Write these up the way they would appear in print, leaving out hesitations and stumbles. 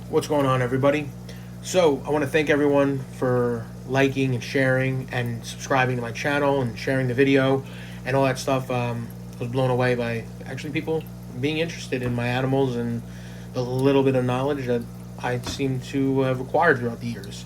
What's going on, everybody? So, I want to thank everyone for liking and sharing and subscribing to my channel and sharing the video and all that stuff. I was blown away by actually people being interested in my animals and the little bit of knowledge that I seem to have acquired throughout the years.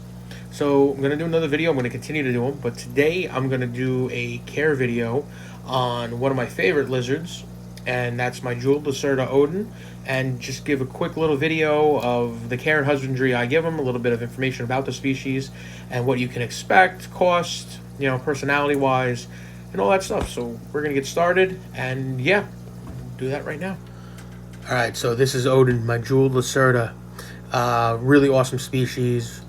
So, I'm going to do another video. I'm going to continue to do them, but today I'm going to do a care video on one of my favorite lizards, and that's my jeweled Lacerta Odin, and just give a quick little video of the care and husbandry I give them, a little bit of information about the species and what you can expect, cost, personality wise, and all that stuff. So we're gonna get started, and yeah, do that right now. All right, so this is Odin, my jeweled Lacerta. Really awesome species,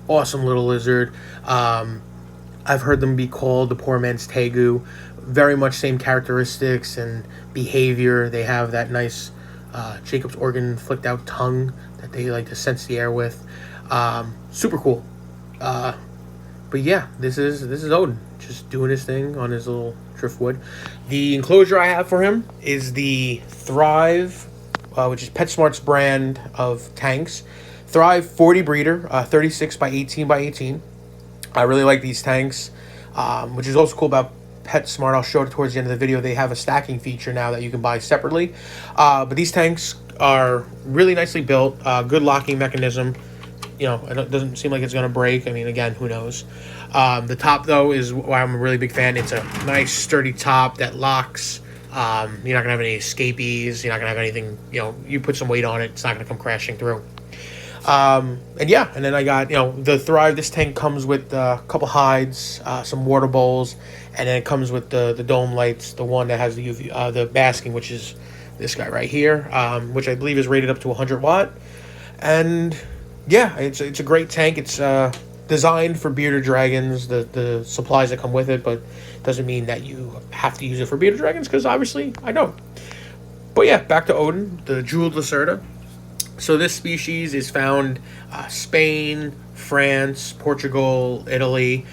awesome little lizard. I've heard them be called the poor man's tegu. Very much same characteristics and behavior. They have that nice Jacob's organ flicked out tongue that they like to sense the air with. Super cool. But yeah, this is Odin just doing his thing on his little driftwood. The enclosure I have for him is the Thrive, which is PetSmart's brand of tanks. Thrive 40 breeder, 36 by 18 by 18. I really like these tanks, which is also cool about PetSmart. I'll show it towards the end of the video. They have a stacking feature now that you can buy separately. But these tanks are really nicely built, good locking mechanism. It doesn't seem like it's going to break. I mean, again, who knows? The top, though, is why I'm a really big fan. It's a nice, sturdy top that locks. You're not going to have any escapees. You're not going to have anything, you put some weight on it, it's not going to come crashing through. And then I got, the Thrive. This tank comes with a couple hides, some water bowls, and then it comes with the dome lights, the one that has the UV, the basking, which is this guy right here, which I believe is rated up to 100 watt. And yeah, it's a great tank. It's designed for bearded dragons, the supplies that come with it, but doesn't mean that you have to use it for bearded dragons, because obviously I don't. But yeah, back to Odin, the jeweled Lacerta. So this species is found Spain, France, Portugal, Italy.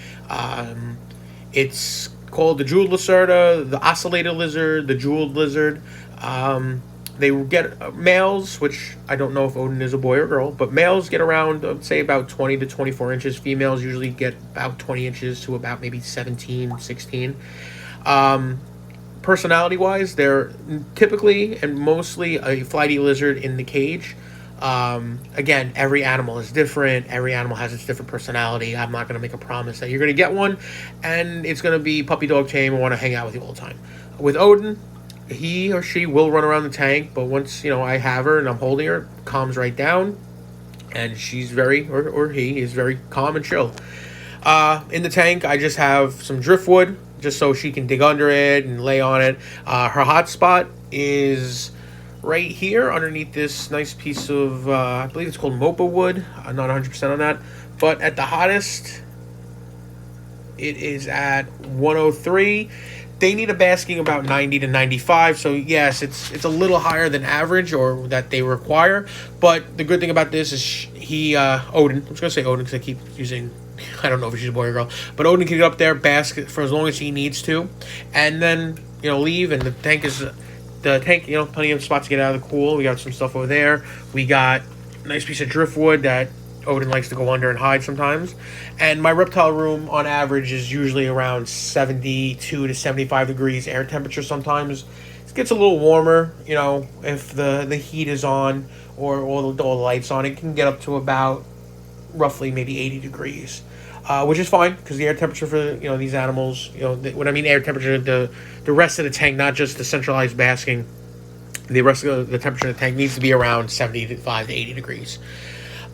It's called the jeweled Lacerta, the ocellated lizard, the jeweled lizard. They get males, which I don't know if Odin is a boy or girl, but males get around, I'd say, about 20 to 24 inches. Females usually get about 20 inches to about maybe 17, 16. Personality-wise, they're typically and mostly a flighty lizard in the cage. Again, every animal is different. Every animal has its different personality. I'm not going to make a promise that you're going to get one and it's going to be puppy dog tame and want to hang out with you all the time. With Odin, he or she will run around the tank, but once, I have her and I'm holding her, calms right down, and she's very, or he is very calm and chill. In the tank, I just have some driftwood, just so she can dig under it and lay on it. Her hot spot is right here underneath this nice piece of, I believe it's called mopa wood. I'm not 100% on that. But at the hottest, it is at 103. They need a basking about 90 to 95. So yes, it's a little higher than average or that they require. But the good thing about this is Odin, I'm just going to say Odin because I keep using, I don't know if she's a boy or girl, but Odin can get up there, bask for as long as he needs to, and then, leave. And the tank, plenty of spots to get out of the cool. We got some stuff over there. We got a nice piece of driftwood that Odin likes to go under and hide sometimes. And my reptile room, on average, is usually around 72 to 75 degrees air temperature sometimes. It gets a little warmer, if the heat is on or all the lights on. It can get up to about roughly maybe 80 degrees. Which is fine, because the air temperature for these animals, when I mean air temperature, the rest of the tank, not just the centralized basking, the rest of the temperature of the tank needs to be around 75 to 80 degrees.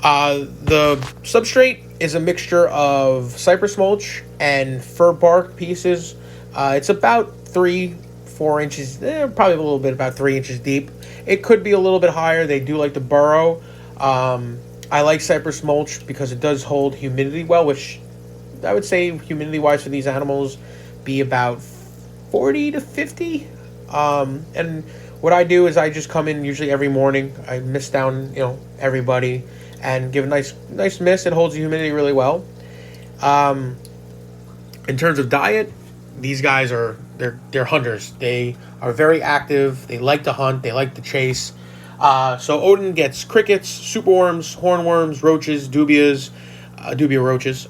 The substrate is a mixture of cypress mulch and fir bark pieces. It's about 3-4 inches, probably a little bit about 3 inches deep. It could be a little bit higher. They do like to burrow. I like cypress mulch because it does hold humidity well, which I would say humidity-wise for these animals be about 40 to 50. And what I do is I just come in usually every morning. I mist down, everybody, and give a nice mist. It holds the humidity really well. In terms of diet, these guys they're hunters. They are very active. They like to hunt. They like to chase. So Odin gets crickets, superworms, hornworms, roaches, dubia roaches,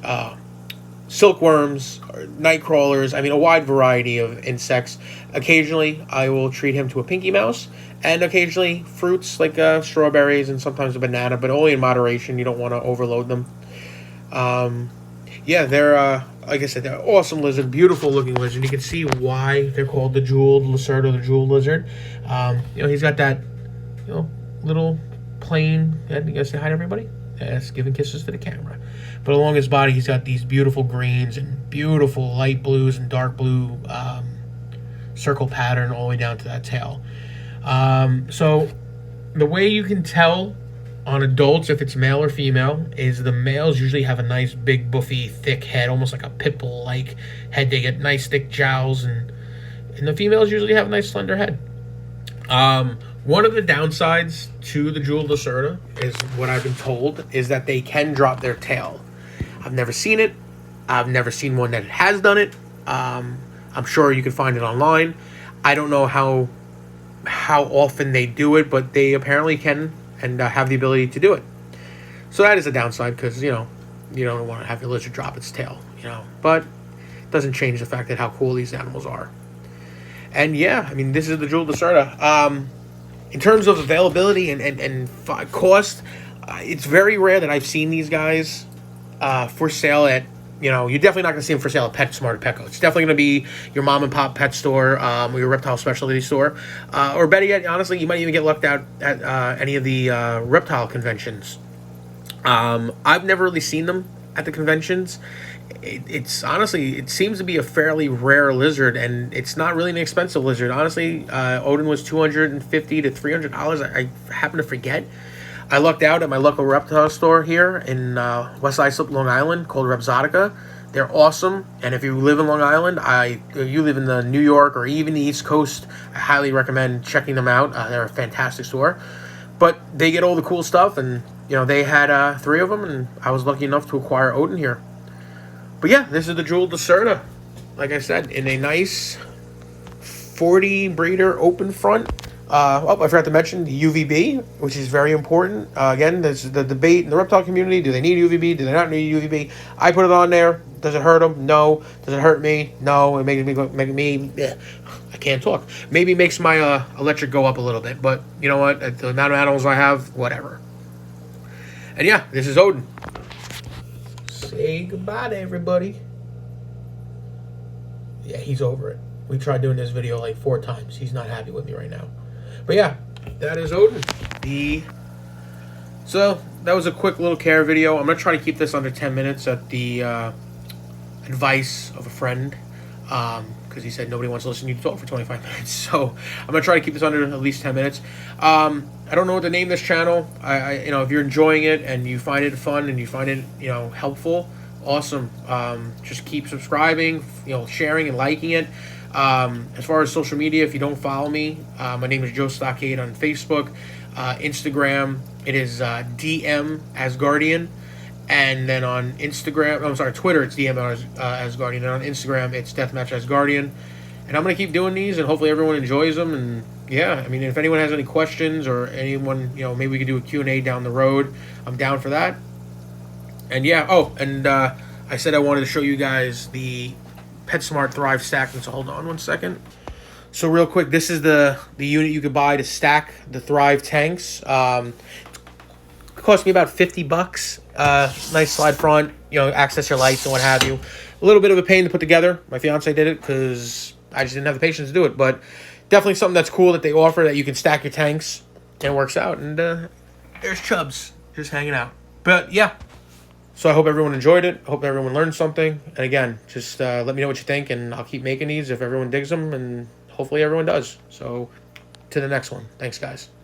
silkworms, night crawlers. I mean, a wide variety of insects. Occasionally, I will treat him to a pinky mouse, and occasionally fruits like strawberries and sometimes a banana, but only in moderation. You don't want to overload them. Yeah, they're like I said, they're awesome lizard, beautiful looking lizard. You can see why they're called the jeweled Lacerta, the jeweled lizard. He's got that little plain head. You guys say hi to everybody. Yes, giving kisses to the camera. But along his body, he's got these beautiful greens and beautiful light blues and dark blue circle pattern all the way down to that tail. So the way you can tell on adults if it's male or female is the males usually have a nice big buffy thick head, almost like a pit bull like head. They get nice thick jowls, and the females usually have a nice slender head. One of the downsides to the jeweled Lacerta is what I've been told is that they can drop their tail. I've never seen it. I've never seen one that has done it. I'm sure you can find it online. I don't know how often they do it, but they apparently can and have the ability to do it. So that is a downside because, you don't want to have your lizard drop its tail, But it doesn't change the fact that how cool these animals are. And yeah, I mean, this is the jeweled Lacerta. In terms of availability and cost, it's very rare that I've seen these guys for sale at, you're definitely not going to see them for sale at PetSmart or Petco. It's definitely going to be your mom and pop pet store, or your reptile specialty store. Or better yet, honestly, you might even get lucked out at any of the reptile conventions. I've never really seen them at the conventions. It's honestly, it seems to be a fairly rare lizard, and it's not really an expensive lizard. Honestly, Odin was $250 to $300. I happen to forget. I lucked out at my local reptile store here in West Islip, Long Island, called Repzotica. They're awesome, and if you live in Long Island, if you live in the New York or even the East Coast, I highly recommend checking them out. They're a fantastic store, but they get all the cool stuff, and they had 3 of them, and I was lucky enough to acquire Odin here. But yeah, this is the jeweled Lacerta, like I said, in a nice 40 breeder open front. I forgot to mention the UVB, which is very important. Again, there's the debate in the reptile community. Do they need UVB? Do they not need UVB? I put it on there. Does it hurt them? No. Does it hurt me? No. It makes me I can't talk. Maybe makes my electric go up a little bit. But you know what? At the amount of animals I have, whatever. And yeah, this is Odin. Say goodbye to everybody. Yeah, he's over it. We tried doing this video like 4 times. He's not happy with me right now. But yeah, that is Odin. So that was a quick little care video. I'm going to try to keep this under 10 minutes at the advice of a friend. Because he said nobody wants to listen to you talk for 25 minutes. So I'm going to try to keep this under at least 10 minutes. I don't know what to name this channel. If you're enjoying it and you find it fun and you find it, helpful, awesome. Just keep subscribing, sharing and liking it. As far as social media, if you don't follow me, my name is Joe Stockade on Facebook, Instagram. It is DM Asgardian, and then on Twitter it's DM Asgardian, and on Instagram it's Deathmatch Asgardian. And I'm gonna keep doing these, and hopefully everyone enjoys them. And yeah, I mean, if anyone has any questions or anyone, maybe we could do a Q&A down the road. I'm down for that. And yeah, I said I wanted to show you guys the PetSmart Thrive stack. So hold on one second. So real quick, this is the unit you could buy to stack the Thrive tanks. It cost me about $50. Nice slide front, access your lights and what have you. A little bit of a pain to put together. My fiance did it because I just didn't have the patience to do it. But definitely something that's cool that they offer, that you can stack your tanks and it works out. And there's Chubbs just hanging out. But yeah. So I hope everyone enjoyed it. I hope everyone learned something. And again, just let me know what you think, and I'll keep making these if everyone digs them, and hopefully everyone does. So to the next one. Thanks, guys.